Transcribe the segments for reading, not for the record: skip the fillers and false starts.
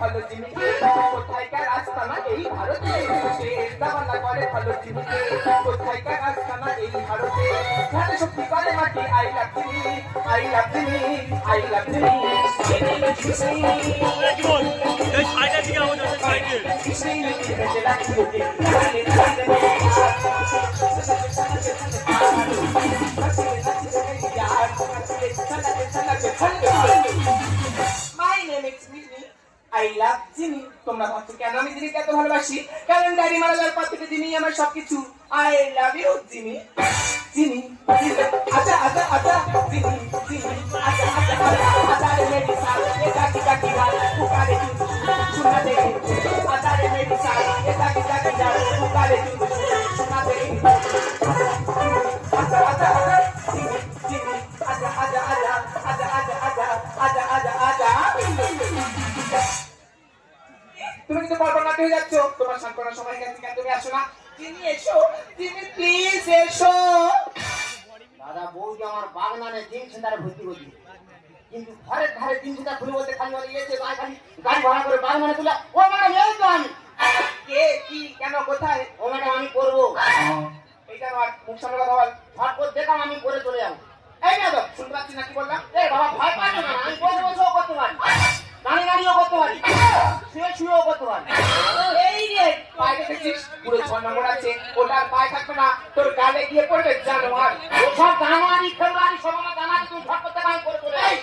ভালো জিনিকে কোথায়কার আস্তানা এই ভারতে শেষ জামানা করে ভালো জিনিকে কোথায়কার আস্তানা এই ভারতে ধানে শক্তি করে মাটি I love Jini I love Jini I love Jini এই সাইডে দিকে আমাদের সাইডে My name is Mimi. I love জিনি। তোমরা ভাবছো কেন আমি জিনিকে এত ভালোবাসি? কারণ ড্যাডি মারা যাওয়ার পর থেকে জিনি আমার সবকিছু। I love you জিনি। জিনি আচ্ছা আচ্ছা আচ্ছা জিনি জিনি আচ্ছা আচ্ছা আচ্ছা রে মেরি সাল এ ডাকি ডাকি গাল পুকারে তু শোনা দে আচ্ছা রে মেরি সাল এ ডাকি ডাকি গাল পুকারে তু শোনা দে আচ্ছা আচ্ছা আচ্ছা জিনি জিনি আচ্ছা আচ্ছা আচ্ছা আচ্ছা আচ্ছা আচ্ছা আচ্ছা আচ্ছা আচ্ছা তুমি কিন্তু পরপর নাটক হয়ে যাচ্ছ তোমার সান্ত্বনার সময় এখান থেকে তুমি আসো না জিনি এসো জিনি প্লিজ এসো দাদা বউকে আমার বাগনানে জিম সেন্টারে ভর্তি করছি কিন্তু ঘরের ধারে জিম সেন্টার খুলে বলতে খালি বলে ইয়েছে খালি গাড়ি ভাড়া করে বাগনানে তুলে ও ম্যাডাম এই তো আমি কে কি কেন কোথায় ও ম্যাডাম আমি করবো এইটা আমার মুখ সামনে কথা বল ঝটপট দেখাম আমি করে চলে যাবো এই না তো শুনতে পাচ্ছি না কি বললাম এই বাবা ভয় পাচ্ছ না আমি বসে বসেও করতে পারি দাঁড়িয়ে দাঁড়িয়েও করতে পারি শুয়ে শুয়েও করতে পারি এই রে পায়ে দেখছিস পুরো 6 নম্বর আছে ওটার পায়ে থাকবে না তোর গালে গিয়ে পড়বে জানোয়ার ওসব জানুয়ারি ফেব্রুয়ারি সব আমার জানুয়ারি তুমি ঝটপট দেখা আমি করে চলে যাই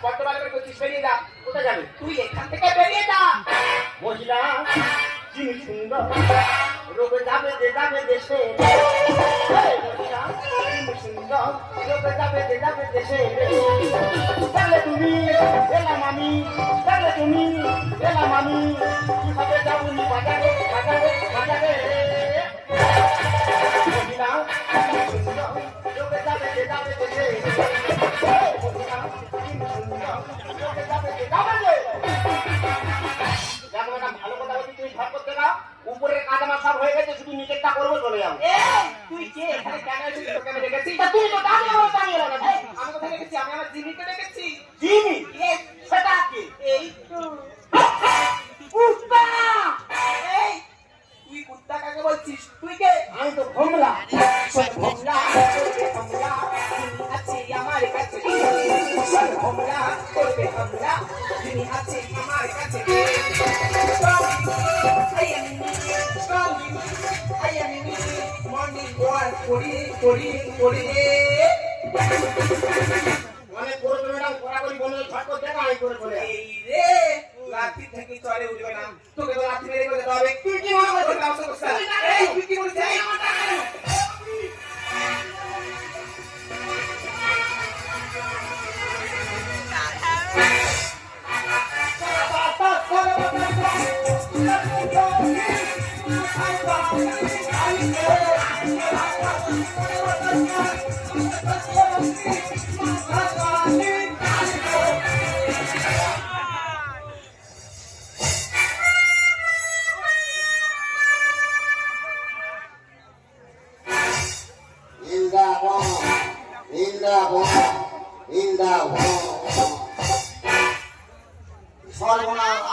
কত বার করে করছিস বেরিয়ে যা কোথায় যাবে তুই এখান থেকে বেরিয়ে যা মহিলা যিনি সুন্দর রোগে যাবে যে যাবে দেশে মহিলা যিনি সুন্দর রোগে যাবে যে যাবে দেশে তাহলে তুমি এলাম আমি তাহলে তুমি এলাম আমি কিভাবে যাবনি বাজারে বাজারে বাজারে মহিলা যিনি সুন্দর রোগে যাবে যে যাবে দেশে মহিলা যিনি সুন্দর রোগে যাবে যে যাবে ভালো কথা বলছি তুমি ঘর করতে না উপরের কাদামা সব হয়ে গেছে শুধু নিচেরটা করবো চলে যাবো তুই কে এখানে কেন এসেছিস তোকে আমি দেখেছি তুমি তো দাঁড়িয়ে আমার দাঁড়িয়ে এলো না আমি কোথায় দেখেছি আমি আমার জিনিকে দেখেছি জিনি সেটা কি এই তো কুত্তা এই তুই কুত্তা কাকে বলছিস তুই কে আমি তো ভোমলা ভোমলা ভোমলা আছে আমার কাছে ভোমলা করবে ভোমলা যিনি আছে আমার কাছে মর্নিং ওয়াক করি করি করি অনেক বড় ম্যাডাম করা করি বলে ঝট করে দেখা আমি করে চলে এই রে লাঠি থেকে চলে উঠবে না তোকে তো লাঠি মেরে বলে হবে তুই কি মনে করছিস এই তুই কি বলছিস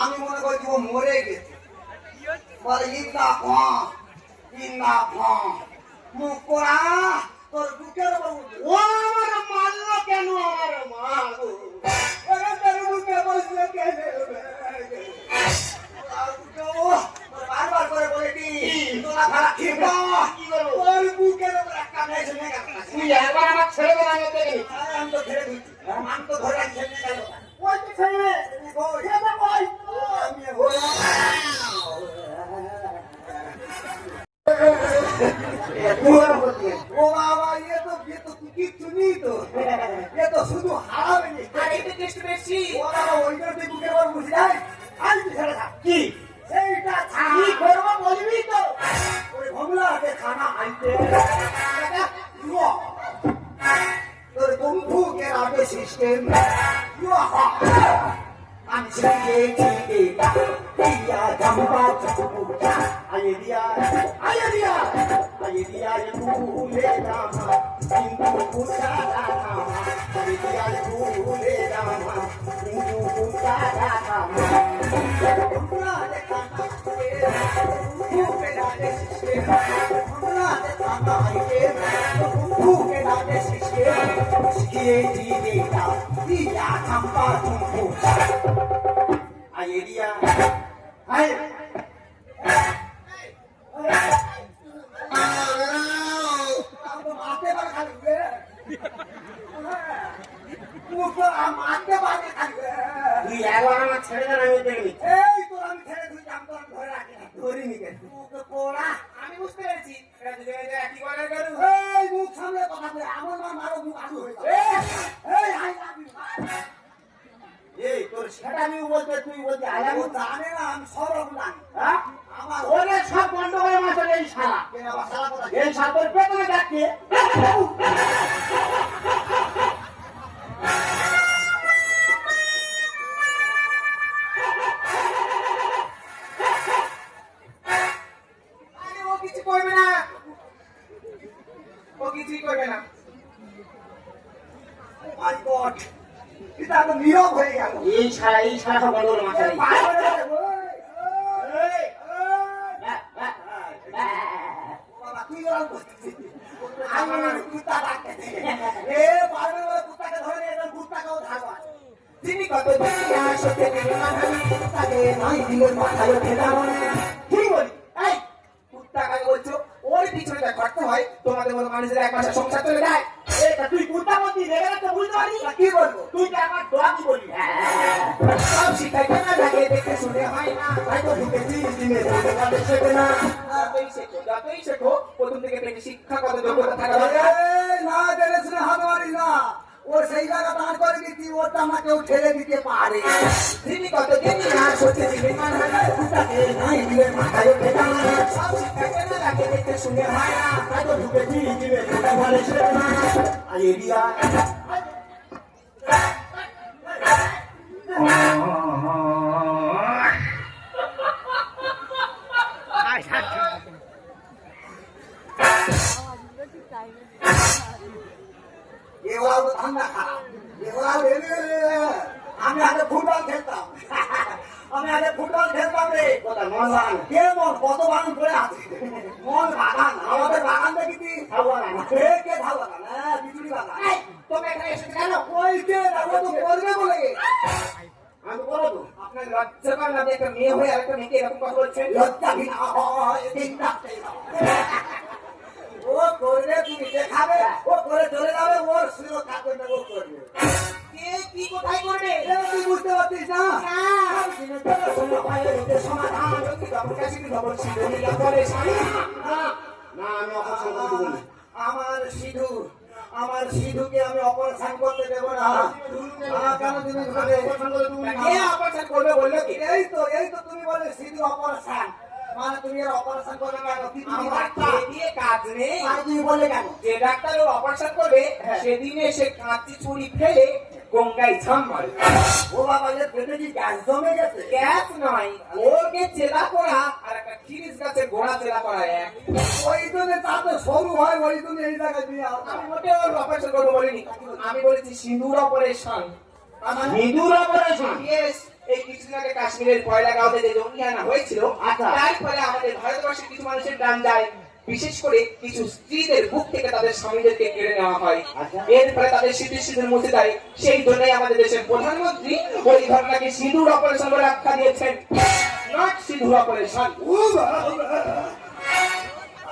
আমি মনে করছি ও মরে গেছে বলে মুখ করা তোর বুকের ও আমার মারলো কেন আমার মারলো তোর বুকে বসলে কেন বারবার করে বলে কি তোরা খারাপ কি করবো তোর বুকের উপর একটা মেয়ে ছেলে তুই একবার আমার ছেড়ে দেন আমি দেখি আমি তো ধরে দিচ্ছি আমি তো ধরে ছেলে গেল ওই তো ছেলে আমি ও বাবা ये तो किच्छु नहीं तो ये तो শুধু হারাবে নি আরে এটা টেস্ট বেশি ও বাবা ওইটা তুই বুকে বল বুঝি যাই আজ ছেড়ে দা কি সেইটা কি করব বলবি তো ওই ভমলাকে খানা আইতে তোর বন্ধুকে রাখে সিস্টেম আমি ছেড়ে চিন্তা দিয়া জাম্বা চুপুটা আয়ে দিয়া ভুলে যামা কিন্তু পুষারা নামা আয়ে দিয়া ভুলে যামা কিন্তু পুষারা নামা ঘটনাতে থাকা হইতে বুকে ডাকে শিখে শিখিয়ে দিয়ে যা দিয়া থাম্পা তুমকু আই এরিয়া আই মারতে পারে খালি মারতে পারে খালি তুই একবার আমার ছেড়ে দেন আমি দেখবি এই তোর আমি ছেড়ে তুই জাম তোর ধরে রাখি না ধরিনি কেন মুখে পোড়া আমি বুঝতে পেরেছি এরা দুজনে যে একই গলার গরু। এই মুখ সামনে কথা বলে আমার মা মারো মুখ আলু হয়ে যাবে এই আই লাভ ইউ এই তোর সেটা আমি বলতে তুই বলতে আলাম ও জানে না আমি সব রকম জানি হ্যাঁ আমার ওরে সব বন্ধ করে মাসে এই শালা কেন আবার সারা কথা এই সাপের পেছনে ডাকছে আরে ও কিছু করবে না, ও কিছুই করবে না। মাই গড এটা তো নীরব হয়ে গেল এই শালা সব বন্ধ করে মাসে বাবা তুই ওরকম করছিস আমার কুত্তা ডাকতেছে এ পারবে বলে কুত্তাকে ধরে নিয়ে এরকম কুত্তাকেও ধাগা যিনি কত দুনিয়া সত্যি দিলে মাথায় তাকে নাই দিলের মাথায় ওঠে না ঠিক বলি। এই কুত্তা কাকে বলছো? ওর পিছনে যা করতে হয় তোমাদের মতো মানুষের এক মাসে সংসার চলে যায়। এটা তুই কুর্তা মতি রেগে রাখতে বুঝতে পারি কি বলবো তুই কি আমার দোয়া কি বলি সব শিখাইতে না লাগে, দেখে শুনে হয় না। তাই তো ঢুকেছি দিনে ধরে কাটে সেবে না যতই শেখো প্রথম থেকে পেটে শিক্ষা কত যোগ্যতা থাকা দরকার। এই না জেনে শুনে হাত মারিস না ও সেই জায়গা দাঁড় করে দিচ্ছি ওটা আমার কেউ ঠেলে দিতে পারে যিনি কত দুনিয়া সত্যি দিলে মাথায় কুত্তাকে নাই দিলের মাথায় ওঠে না সব শিখাইতে না লাগে, দেখে শুনে হয় না। তাই তো ঢুকেছি দিনে ধরে কাটে সেবে না আর এরিয়া এগুলা তো ঠান্ডা খারাপ এগুলা আমি আগে ফুটবল খেলতাম আমি আগে ফুটবল খেলতাম রে কথা মন লাগান কে মন কত বাগান পড়ে আছে মন বাগান আমাদের বাগান দেখি কে ধাও বাগান হ্যাঁ বিজুলি বাগান এই, তোমরা এখানে এসেছো কেন? ওই কে ও তো করবে বলে আমি করো তো আপনার লজ্জা করে না? আপনি একটা মেয়ে হয়ে আরেকটা মেয়েকে এরকম কথা বলছেন? লজ্জা ঘৃণা হয় দিন রাত্রে ও করবে তুমি দেখাবে ও করে চলে যাবে ওর সুরক্ষা করবে ও করবে কে কি কোথায় করবে? এটা তুই বুঝতে পারছিস না না। দিনের জন্য শোনো হয় এদের সমাধান কি খবর কাছে কি খবর ছিল? নীলা বলে স্বামী। না আমি অপছন্দ করতে বলি আমার সিধুকে আমি অপারেশন করতে দেবো না কেন তুমি ঘরে কে অপারেশন করবে বললো কি? এই তো তুমি বলে সিধু অপারেশন মানে তুমি এর অপারেশন করবে কেন কি তুমি আমার ডাক্তার? খেয়ে দিয়ে কাজ নেই। আর তুমি বললে কেন যে ডাক্তার ওর অপারেশন করবে হ্যাঁ। সেদিন এসে কাঁচি ছুরি ফেলে গঙ্গায় ঝাম মারে। ও বাবা এর পেটে কি গ্যাস জমে গেছে গ্যাস নয়, ওকে চেলা করা আর একটা খিরিস গাছের গোড়া চেলা করা এক। ওই জন্য তা তো সরু হয় ওই জন্য এই জায়গায় দিয়ে আসা আমি মোটে ওর অপারেশন করবো বলিনি, আমি বলেছি সিঁদুর অপারেশন। হিঁদুর অপারেশন Yes, এই কিছুদিন আগে কাশ্মীরের কয়লাগাঁওতে যে জঙ্গি হানা হয়েছিল, আচ্ছা। তার ফলে আমাদের ভারতবর্ষের কিছু মানুষের প্রাণ যায়। বিশেষ করে কিছু স্ত্রীদের বুক থেকে তাদের স্বামীদেরকে কেড়ে নেওয়া হয়। আচ্ছা। এর ফলে তাদের সিঁদুর মুছে দেয়। সেই জন্যই আমাদের দেশের প্রধানমন্ত্রী ওই ঘটনাকে সিঁদুর অপারেশন বলে আখ্যা দিয়েছেন, নট সিঁদুর অপারেশন। ও বাবা,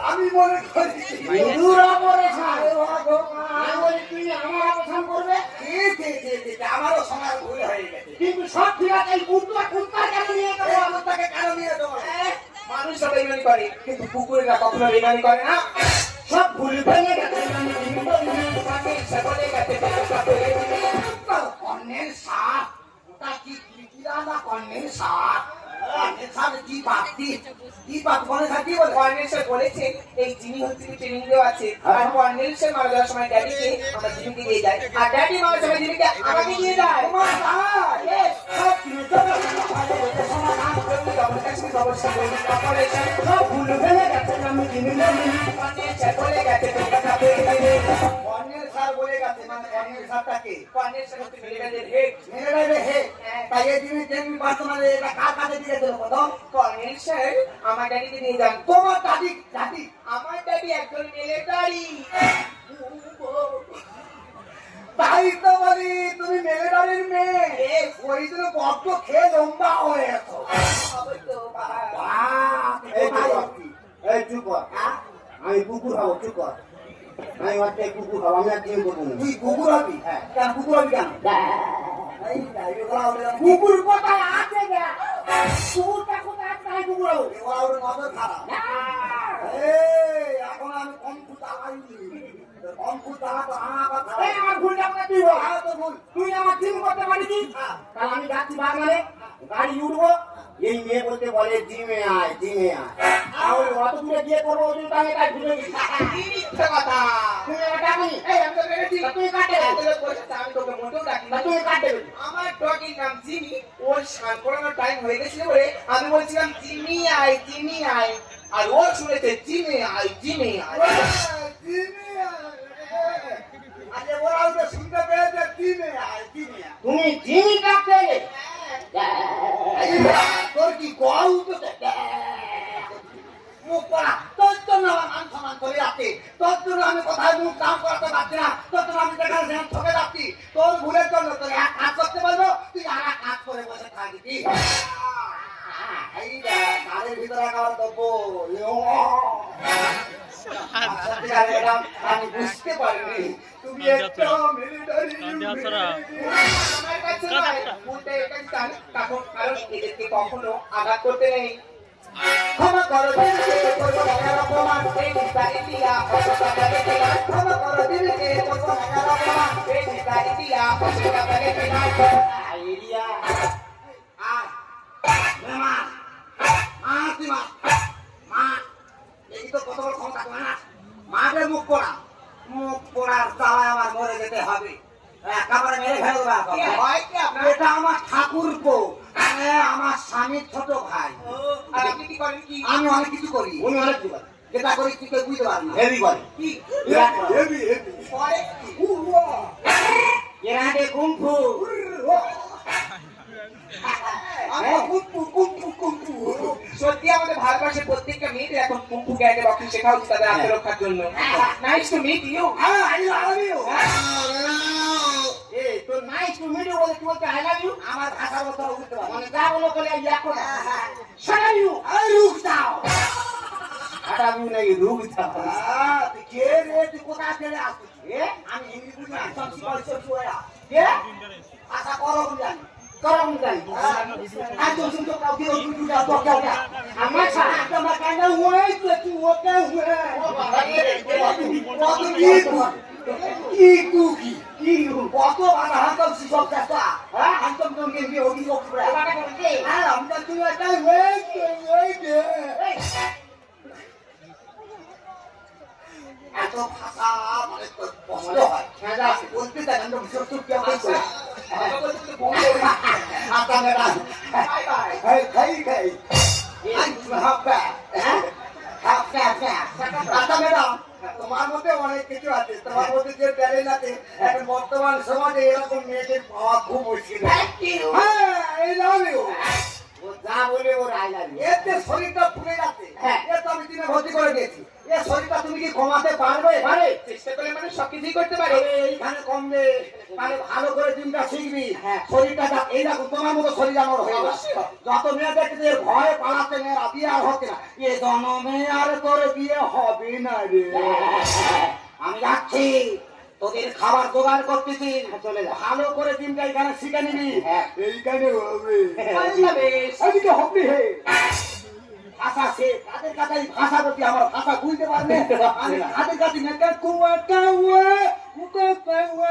আমি মনে করি হিঁদুর অপারেশন আরে ভগবান, আমি বলি তুই আমার অপারেশন করবে আমারও সময় ভুল হয়ে গেছে কিন্তু সব ঠিক আছে এই কুর্তা কেন নিয়ে এই অবস্থাকে কেন নিয়ে যাবো মানুষ সব বেইমানি করে, কিন্তু কুকুরেরা কখনো বেইমানি করে না। সব ভুল ভেঙে গেছে সকলে গেছে কর্ণের সাপ ওটা কি কিরানা কর্ণের সাপ কর্ণের সাপ কি বাপতি কি বাপ কর্ণের সাপ কি বলে কর্নেল স্যার বলেছেন এই জিনি হচ্ছে ট্রেনিং দেওয়া আছে, আর কর্নেল স্যার মারা যাওয়ার সময় ড্যাডিকে আমরা জিনিকে দিয়ে যাই, আর ড্যাডি মারা যাওয়ার সময় জিনিকে আমাকে দিয়ে যায়। তোমার ভাই Yes, সব কিনে চলে গেল ভালো হয়েছে সমাধান অপারেশন সব ভুল ভেঙে গেছে আমি জিনিস কর্নেল স্যার বলে গেছে তোমরা খাবে। কর্ণের সাপ বলে গেছে মানে কর্নেল সাহেবটাকে কর্নেল সাহেব হচ্ছে মিলিটারির হেড। মেরে দেবে হে তাই এই জিনিস দেখবি বর্তমানে এটা কার কাছে দিয়ে দেবো প্রথম কর্নেল সাহেব আমার ড্যাডিকে নিয়ে যান। তোমার দাদি দাদি আমার ড্যাডি একজন মিলিটারি। তাই তো বলি তুমি মিলিটারির মেয়ে ওই জন্য বড্ড খেয়ে লম্বা হয়ে গেছো এই চুপ কর আমি কুকুর হবো চুপ কর আমি একটা কুকুর হবো আমি আর ডিম করবো না তুই কুকুর হবি হ্যাঁ। কেন কুকুর হবি কেন এই ডাইরে বলা হলো না। কুকুর কোথায় আছে গে কুকুরটা কোথায় আছে তাই কুকুর হবো এবার ওর নজর খারাপ এই এখন আমি কম্পু চালাইনি কম্পু চালাতো আমার কথা এই আমার ভুলটা কোথায় তুই বল হ্যাঁ তো ভুল তুই আমার জিম করতে পারিস তাহলে আমি যাচ্ছি বাগানে গাড়ি উঠবো এই মেয়ে বলতে বলে জিমে আয় আর অত দূরে গিয়ে করবো ওই জন্য আমি গাড়ি ঢুকে গেছি কি মিথ্যে কথা। তুমি এটা ডাকি এই আমি তো ডেকেছি। তুই কাটে তোদের বলছিস, আমি তোকে মোটেও ডাকি না। তুমি কাটে আমার ডগির নাম জিমি। ওর স্নান করানোর টাইম হয়ে গেছিল বলে আমি বলছিলাম জিমি আয় জিমি আয়, আর ও শুনেছে জিমে আয় জিমে আয়। আরে ওরা তো শুনতে পেয়েছে জিমে আয় তুমি জিমি ডাকতে তোর কি গল তো মুখ পড়া তোর জন্য আমার মান সম্মান করে রাখতে তোর জন্য আমি কোথায় মুখ কাম করাতে পারছি না তোর জন্য আমি যেখানে সেখানে ঠকে যাচ্ছি তোর ভুলের জন্য তোর এক কাজ করতে পারলো তুই আর এক কাজ করে বসে থাকবি এই কারের ভিতরে একেবারে দেবো আমি বুঝতে পারিনি তুমি একটা মিলিটারি আমার কাছে নয়, উল্টে এটা জানি, কারণ এদেরকে কখনো আঘাত করতে নেই। ক্ষমা করো দিদিকে করবো না এর অপমান এই মিস্টার ইন্ডিয়া, অসুবিধা নেই। ক্ষমা করো দিদিকে করবো না এর অপমান এই মিস্টার ইন্ডিয়া, অসুবিধা নেই। আইডিয়া আয় মা মা তুই মা মা এই তো কত বড় ক্ষমতা তোমার না মাকে মুখ পোড়ার চালায় আমার মরে যেতে হবে একেবারে মেরে ফেলবো কি হয় কি আপনার? এটা আমার ঠাকুরপো আমার স্বামীর ছোট ভাই ও, আর আপনি কি করেন কি? আমি অনেক কিছু করি উনি অনেক কি বলে যেটা করি তুই কেউ বুঝতে পারবি না হেভি বলে কি? হেবি হেবি করে কি? এরাটে কুম্ফু সত্যি আমাদের ভারতবর্ষের প্রত্যেকটা মেয়েদের এখন কুম্ফু ক্যারাটে বক্সিং শেখা উচিত তাদের আত্মরক্ষার জন্য। Nice to meet you. এই তো নাইস টু মিট ইউ বলে তুই বলতে আই লাভ ইউ আমার ভাষার কথা বুঝতে পারবি মানে যা বলো বলে ইয়া করে শোনা ইউ আই রুক যাও আটা আমি নাই রুক যা তুই কে রে তুই কোথা থেকে আসছিস আমি হিন্দি বুঝি না সব শিখছি শুয়া কে আশা করো জানি করম জানি আজ তো শুনতো কাউ কি ওই দুটো তো কেউ না আমার সাথে একটা মাকানা হই তো তুই ওকে হুয়ে কত কি কত বাধা হাতল সব চেষ্টা হ্যাঁ হাতল তুমি কি ওই লোক পুরা হ্যাঁ আমরা তুই একটা ওই দে এত ভাষা মানে তো কষ্ট হয় হ্যাঁ বলতে দেন আমরা সব সব কি আমরা आता मेरा বাই বাই। खाई आता मेरा তোমার মধ্যে অনেক কিছু আছে তোমার মধ্যে যে ট্যালেন্ট আছে এখন বর্তমান সমাজে এরকম মেয়েদের পাওয়া খুব মুশকিল থ্যাংক ইউ। হ্যাঁ এই লাভ ইউ ও যা বলে ও আই লাভ ইউ এতে শরীরটা ফুলে যাচ্ছে হ্যাঁ। এ তো আমি দিনে ভর্তি করে দিয়েছি এ শরীরটা তুমি কি কমাতে পারবে পারে চেষ্টা করলে মানুষ সবকিছুই করতে পারে। আরে এইখানে কমবে মানে ভালো করে দিনটা শিখবি হ্যাঁ। শরীরটা এই দেখো তোমার মতো শরীর আমার হয়ে যাচ্ছে যত মেয়ে দেখতে ভয়ে পালাতে মেয়েরা বিয়ে আর হচ্ছে না এ জন্মে আর তোর বিয়ে হবে না রে আমি যাচ্ছি তোদের খাবার জোগাড় করতেছি চলে যা ভালো করে দিনটা এখানে শিখে নিবি হ্যাঁ। এইখানে হবে আল্লাহ বেশ। এদিকে হবে হে ভাষা সে কাদের কাছে এই ভাষা বলছি আমার ভাষা বুঝতে পারবে আমি কাদের কাছে নেতা কুয়া কাওয়া মুকা কাওয়া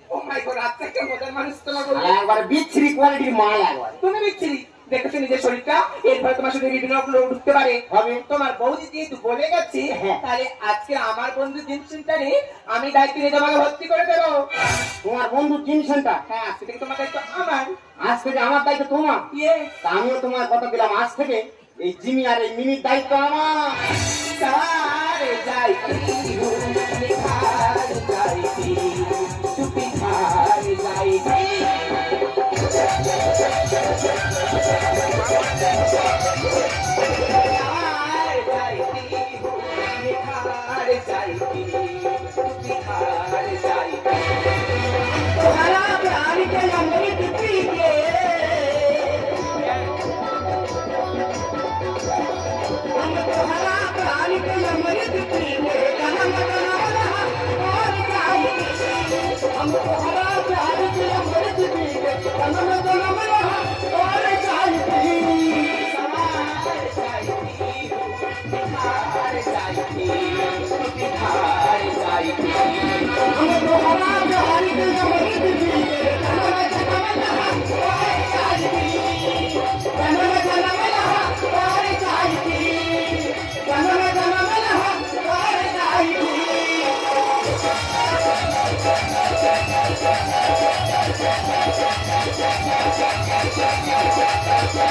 ও মাই গড, আজকে একটা মজার মানুষ তোমার বলবে। একবার বিচ্ছিরি কোয়ালিটির মাল একবার তুমি বিচ্ছিরি দেখেছো নিজের শরীরটা, এরপরে তোমার সাথে বিভিন্ন রকম রোগ ঢুকতে পারে। হবে তোমার বৌদি যেহেতু বলে গেছে, হ্যাঁ। তাহলে আজকে আমার বন্ধু জিম সেন্টারে আমি দায়িত্ব নিয়ে তোমাকে ভর্তি করে দেবো। তোমার বন্ধু জিম সেন্টার হ্যাঁ, আজকে থেকে তোমার দায়িত্ব আমার। আজ থেকে আমার দায়িত্ব তোমার ইয়ে তা আমিও তোমার কথা দিলাম আজ থেকে এই জিমি আর এই মিনির দায়িত্ব আমার সারে যাই प्यार चाहती हूँ, निखार चाहती हूँ, निखार चाहती हूँ। तुम्हारा प्यार के अमृत पी के हम तुम्हारा प्यार के अमृत पी के जन्म जन्म और चाहती हम तुम्हारा प्यार के अमृत पी के जन्म जन्म और चाहती सवार चाहती बिहार चाहती बिहार चाहती हम तुम्हारा प्यार के अमृत पी के जन्म जन्म और चाहती जन्म जन्म और चाहती जन्म जन्म और चाहती Thank you.